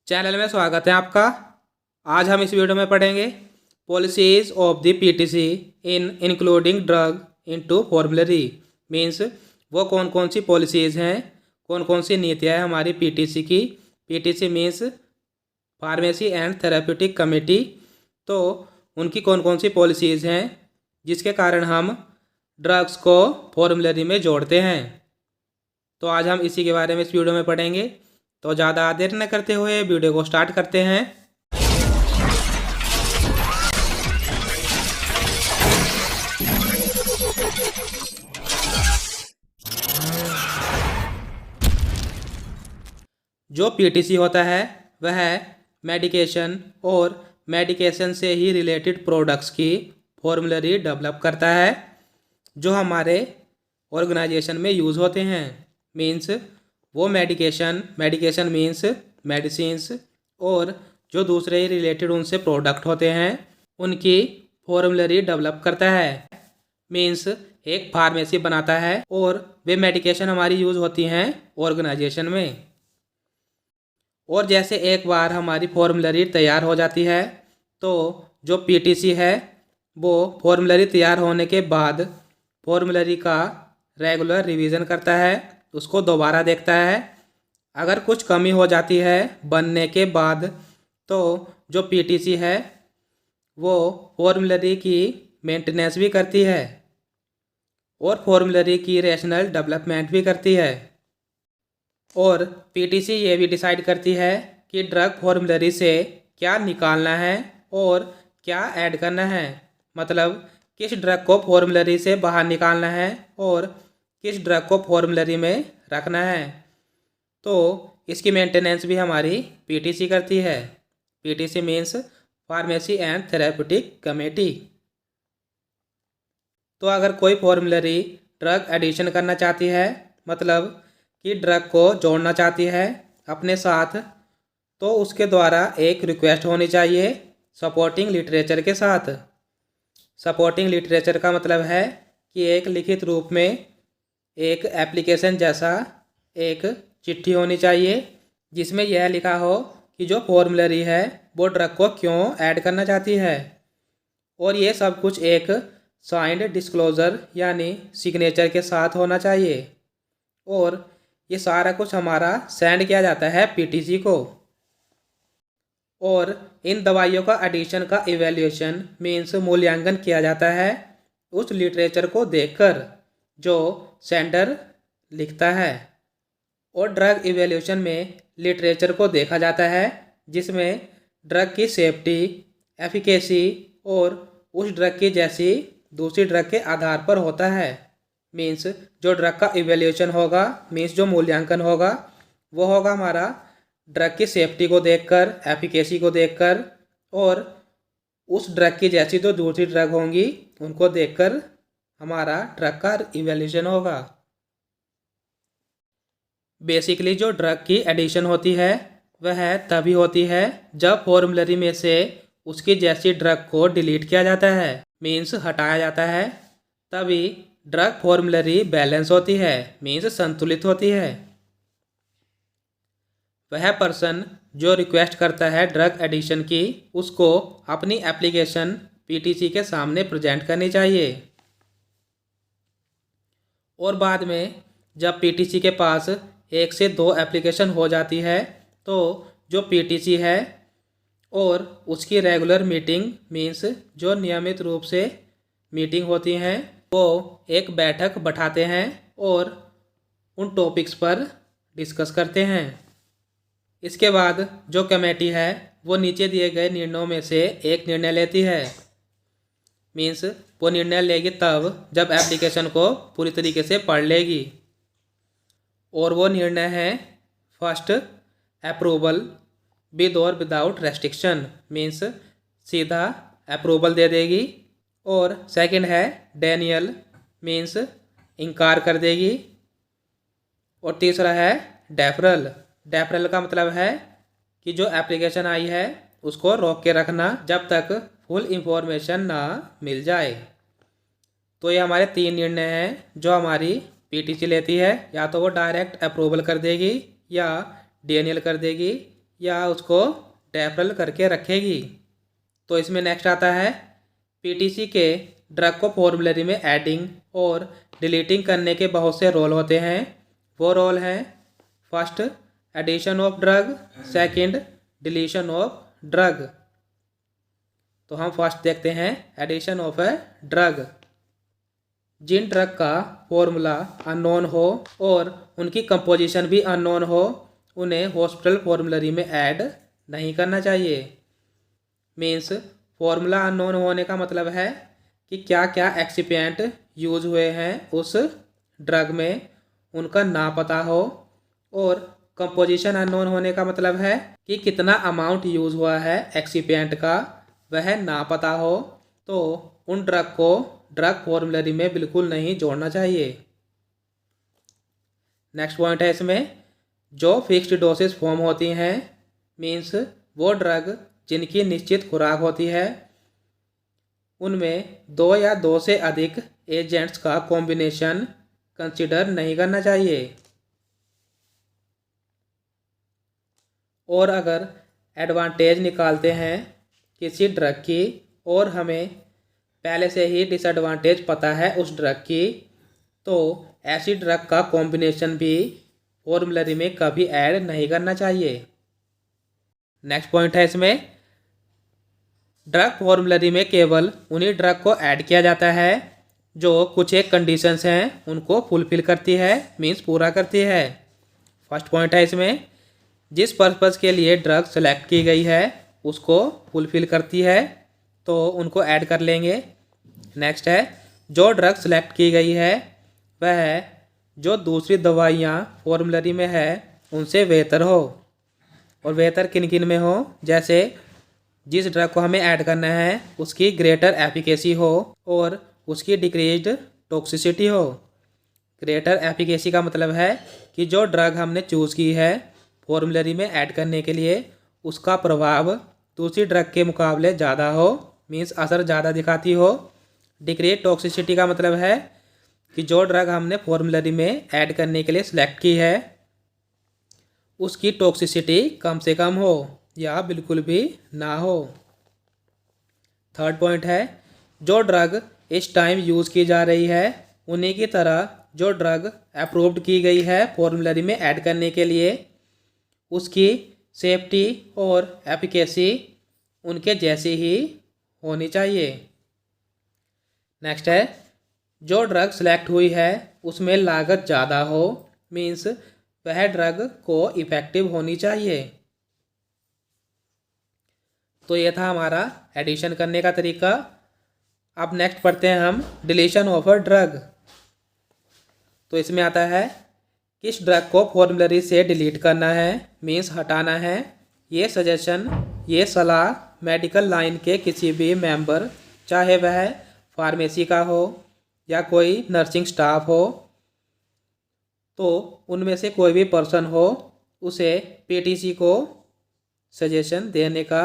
Channel में स्वागत है आपका। आज हम इस वीडियो में पढ़ेंगे policies of the PTC in including drug into formulary. Means वो कौन कौन सी पॉलिसीज़ हैं, कौन कौन सी नीतियाँ हैं हमारी पीटीसी की। PTC means pharmacy and therapeutic committee. तो उनकी कौन कौन सी पॉलिसीज़ हैं जिसके कारण हम ड्रग्स को फॉर्मुलरी में जोड़ते हैं। तो आज हम इसी के बारे में इस वीडियो में पढ़ेंगे। तो ज़्यादा देर न करते हुए वीडियो को स्टार्ट करते हैं। जो पीटीसी होता है वह मेडिकेशन और मेडिकेशन से ही रिलेटेड प्रोडक्ट्स की फॉर्मुलरी डेवलप करता है जो हमारे ऑर्गेनाइजेशन में यूज़ होते हैं। मीन्स वो मेडिकेशन मीन्स मेडिसिन्स और जो दूसरे रिलेटेड उनसे प्रोडक्ट होते हैं उनकी फॉर्मुलरी डेवलप करता है। मीन्स एक फार्मेसी बनाता है और वे मेडिकेशन हमारी यूज़ होती हैं ऑर्गेनाइजेशन में। और जैसे एक बार हमारी फॉर्मुलरी तैयार हो जाती है तो जो पीटीसी है वो फॉर्मुलरी तैयार होने के बाद फॉर्मुलरी का रेगुलर रिवीजन करता है, उसको दोबारा देखता है। अगर कुछ कमी हो जाती है बनने के बाद तो जो पीटीसी है वो फॉर्मुलरी की मेंटेनेंस भी करती है और फॉर्मुलरी की रैशनल डेवलपमेंट भी करती है। और पीटीसी ये भी डिसाइड करती है कि ड्रग फॉर्मुलरी से क्या निकालना है और क्या ऐड करना है। मतलब किस ड्रग को फॉर्मुलरी से बाहर निकालना है और किस ड्रग को फॉर्मुलरी में रखना है। तो इसकी मेंटेनेंस भी हमारी पीटीसी करती है। PTC means pharmacy and therapeutic committee. तो अगर कोई फॉर्मुलरी ड्रग एडिशन करना चाहती है, मतलब कि ड्रग को जोड़ना चाहती है अपने साथ, तो उसके द्वारा एक रिक्वेस्ट होनी चाहिए सपोर्टिंग लिटरेचर के साथ। सपोर्टिंग लिटरेचर का मतलब है कि एक लिखित रूप में एक एप्लीकेशन जैसा एक चिट्ठी होनी चाहिए जिसमें यह लिखा हो कि जो फॉर्मुलरी है वो ड्रग को क्यों ऐड करना चाहती है। और ये सब कुछ एक साइंड डिस्क्लोजर यानी सिग्नेचर के साथ होना चाहिए। और ये सारा कुछ हमारा सेंड किया जाता है पीटीसी को। और इन दवाइयों का एडिशन का इवैल्यूएशन मीन्स मूल्यांकन किया जाता है उस लिटरेचर को देखकर जो सेंडर लिखता है। और ड्रग इवैल्यूएशन में लिटरेचर को देखा जाता है जिसमें ड्रग की सेफ्टी, एफिकेसी और उस ड्रग की जैसी दूसरी ड्रग के आधार पर होता है। मीन्स जो ड्रग का इवैल्यूएशन होगा, मीन्स जो मूल्यांकन होगा, वो होगा हमारा ड्रग की सेफ्टी को देखकर, एफिकेसी को देखकर और उस ड्रग की जैसी जो दूसरी ड्रग होंगी उनको देखकर हमारा ड्रग का इवैल्यूएशन होगा। बेसिकली जो ड्रग की एडिशन होती है वह तभी होती है जब फॉर्मुलरी में से उसकी जैसी ड्रग को डिलीट किया जाता है, मीन्स हटाया जाता है। तभी ड्रग फॉर्मुलरी बैलेंस होती है, मीन्स संतुलित होती है। वह पर्सन जो रिक्वेस्ट करता है ड्रग एडिशन की, उसको अपनी एप्लीकेशन पीटीसी के सामने प्रेजेंट करनी चाहिए। और बाद में जब पीटीसी के पास 1 से 2 एप्लीकेशन हो जाती है तो जो पीटीसी है और उसकी रेगुलर मीटिंग मीन्स जो नियमित रूप से मीटिंग होती हैं वो एक बैठक बैठाते हैं और उन टॉपिक्स पर डिस्कस करते हैं। इसके बाद जो कमेटी है वो नीचे दिए गए निर्णयों में से एक निर्णय लेती है। मीन्स वो निर्णय लेगी तब जब एप्लीकेशन को पूरी तरीके से पढ़ लेगी। और वो निर्णय है फर्स्ट अप्रूवल विद और विदाउट रेस्ट्रिक्शन, मीन्स सीधा अप्रूवल दे देगी। और सेकंड है डेनियल, मीन्स इनकार कर देगी। और तीसरा है डेफरल। डेफरल का मतलब है कि जो एप्लीकेशन आई है उसको रोक के रखना जब तक फुल इंफॉर्मेशन ना मिल जाए। तो ये हमारे 3 निर्णय हैं जो हमारी पीटीसी लेती है। या तो वो डायरेक्ट अप्रूवल कर देगी या डेनियल कर देगी या उसको डेफरल करके रखेगी। तो इसमें नेक्स्ट आता है पीटीसी के ड्रग को फॉर्मूलरी में ऐडिंग और डिलीटिंग करने के बहुत से रोल होते हैं। वो रोल हैं first addition of drug, second deletion of drug. तो हम फर्स्ट देखते हैं एडिशन ऑफ ए ड्रग। जिन ड्रग का फॉर्मूला अननोन हो और उनकी कंपोजिशन भी अननोन हो उन्हें हॉस्पिटल फॉर्मूलरी में ऐड नहीं करना चाहिए। मीन्स फॉर्मूला अननोन होने का मतलब है कि क्या क्या एक्सिपिएंट यूज हुए हैं उस ड्रग में, उनका ना पता हो। और कंपोजिशन अननोन होने का मतलब है कि कितना अमाउंट यूज हुआ है एक्सिपिएंट का वह ना पता हो। तो उन ड्रग को ड्रग फॉर्मूलरी में बिल्कुल नहीं जोड़ना चाहिए। नेक्स्ट पॉइंट है इसमें जो फिक्स्ड डोसेस फॉर्म होती हैं, मीन्स वो ड्रग जिनकी निश्चित खुराक होती है उनमें 2 या 2 से अधिक एजेंट्स का कॉम्बिनेशन कंसिडर नहीं करना चाहिए। और अगर एडवांटेज निकालते हैं किसी ड्रग की और हमें पहले से ही डिसएडवांटेज पता है उस ड्रग की, तो ऐसी ड्रग का कॉम्बिनेशन भी फॉर्मूलरी में कभी ऐड नहीं करना चाहिए। नेक्स्ट पॉइंट है इसमें ड्रग फॉर्मूलरी में केवल उन्हीं ड्रग को ऐड किया जाता है जो कुछ एक कंडीशंस हैं उनको फुलफिल करती है, मीन्स पूरा करती है। फर्स्ट पॉइंट है इसमें जिस पर्पज़ के लिए ड्रग सेलेक्ट की गई है उसको फुलफिल करती है तो उनको ऐड कर लेंगे। नेक्स्ट है जो ड्रग सेलेक्ट की गई है वह जो दूसरी दवाइयाँ फॉर्मूलरी में है उनसे बेहतर हो। और बेहतर किन किन में हो, जैसे जिस ड्रग को हमें ऐड करना है उसकी ग्रेटर एफिकेसी हो और उसकी डिक्रीज्ड टॉक्सिसिटी हो। ग्रेटर एफिकेसी का मतलब है कि जो ड्रग हमने चूज़ की है फॉर्मूलरी में ऐड करने के लिए उसका प्रभाव दूसरी ड्रग के मुकाबले ज़्यादा हो, मीन्स असर ज़्यादा दिखाती हो। डिक्रीज टॉक्सिसिटी का मतलब है कि जो ड्रग हमने फॉर्मूलरी में ऐड करने के लिए सिलेक्ट की है उसकी टॉक्सिसिटी कम से कम हो या बिल्कुल भी ना हो। थर्ड पॉइंट है जो ड्रग इस टाइम यूज़ की जा रही है उन्हीं की तरह जो ड्रग अप्रूव्ड की गई है फॉर्मूलरी में ऐड करने के लिए उसकी सेफ्टी और एफिकेसी उनके जैसी ही होनी चाहिए। नेक्स्ट है जो ड्रग सेलेक्ट हुई है उसमें लागत ज़्यादा हो, मीन्स वह ड्रग को इफ़ेक्टिव होनी चाहिए। तो ये था हमारा एडिशन करने का तरीका। अब नेक्स्ट पढ़ते हैं हम डिलीशन ऑफ अ ड्रग। तो इसमें आता है किस ड्रग को फॉर्मूलरी से डिलीट करना है, मीन्स हटाना है। ये सजेशन, ये सलाह मेडिकल लाइन के किसी भी मेंबर, चाहे वह फार्मेसी का हो या कोई नर्सिंग स्टाफ हो, तो उनमें से कोई भी पर्सन हो उसे पीटीसी को सजेशन देने का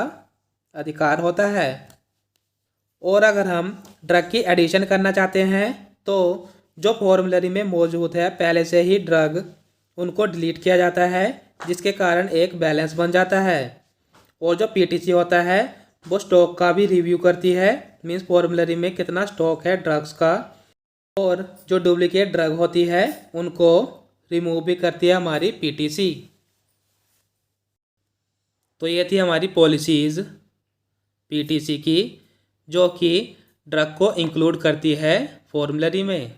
अधिकार होता है। और अगर हम ड्रग की एडिशन करना चाहते हैं तो जो फॉर्मूलरी में मौजूद है पहले से ही ड्रग उनको डिलीट किया जाता है जिसके कारण एक बैलेंस बन जाता है। और जो पीटीसी होता है वो स्टॉक का भी रिव्यू करती है, मीन्स फॉर्मूलरी में कितना स्टॉक है ड्रग्स का। और जो डुप्लीकेट ड्रग होती है उनको रिमूव भी करती है हमारी पीटीसी। तो ये थी हमारी पॉलिसीज़ पीटीसी की जो कि ड्रग को इंक्लूड करती है फॉर्मूलरी में।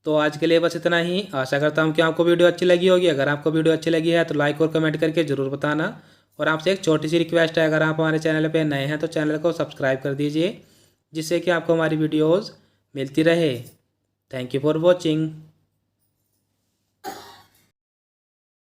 तो आज के लिए बस इतना ही। आशा करता हूँ कि आपको वीडियो अच्छी लगी होगी। अगर आपको वीडियो अच्छी लगी है तो लाइक और कमेंट करके ज़रूर बताना। और आपसे एक छोटी सी रिक्वेस्ट है, अगर आप हमारे चैनल पे नए हैं तो चैनल को सब्सक्राइब कर दीजिए जिससे कि आपको हमारी वीडियोज़ मिलती रहे। Thank you for watching.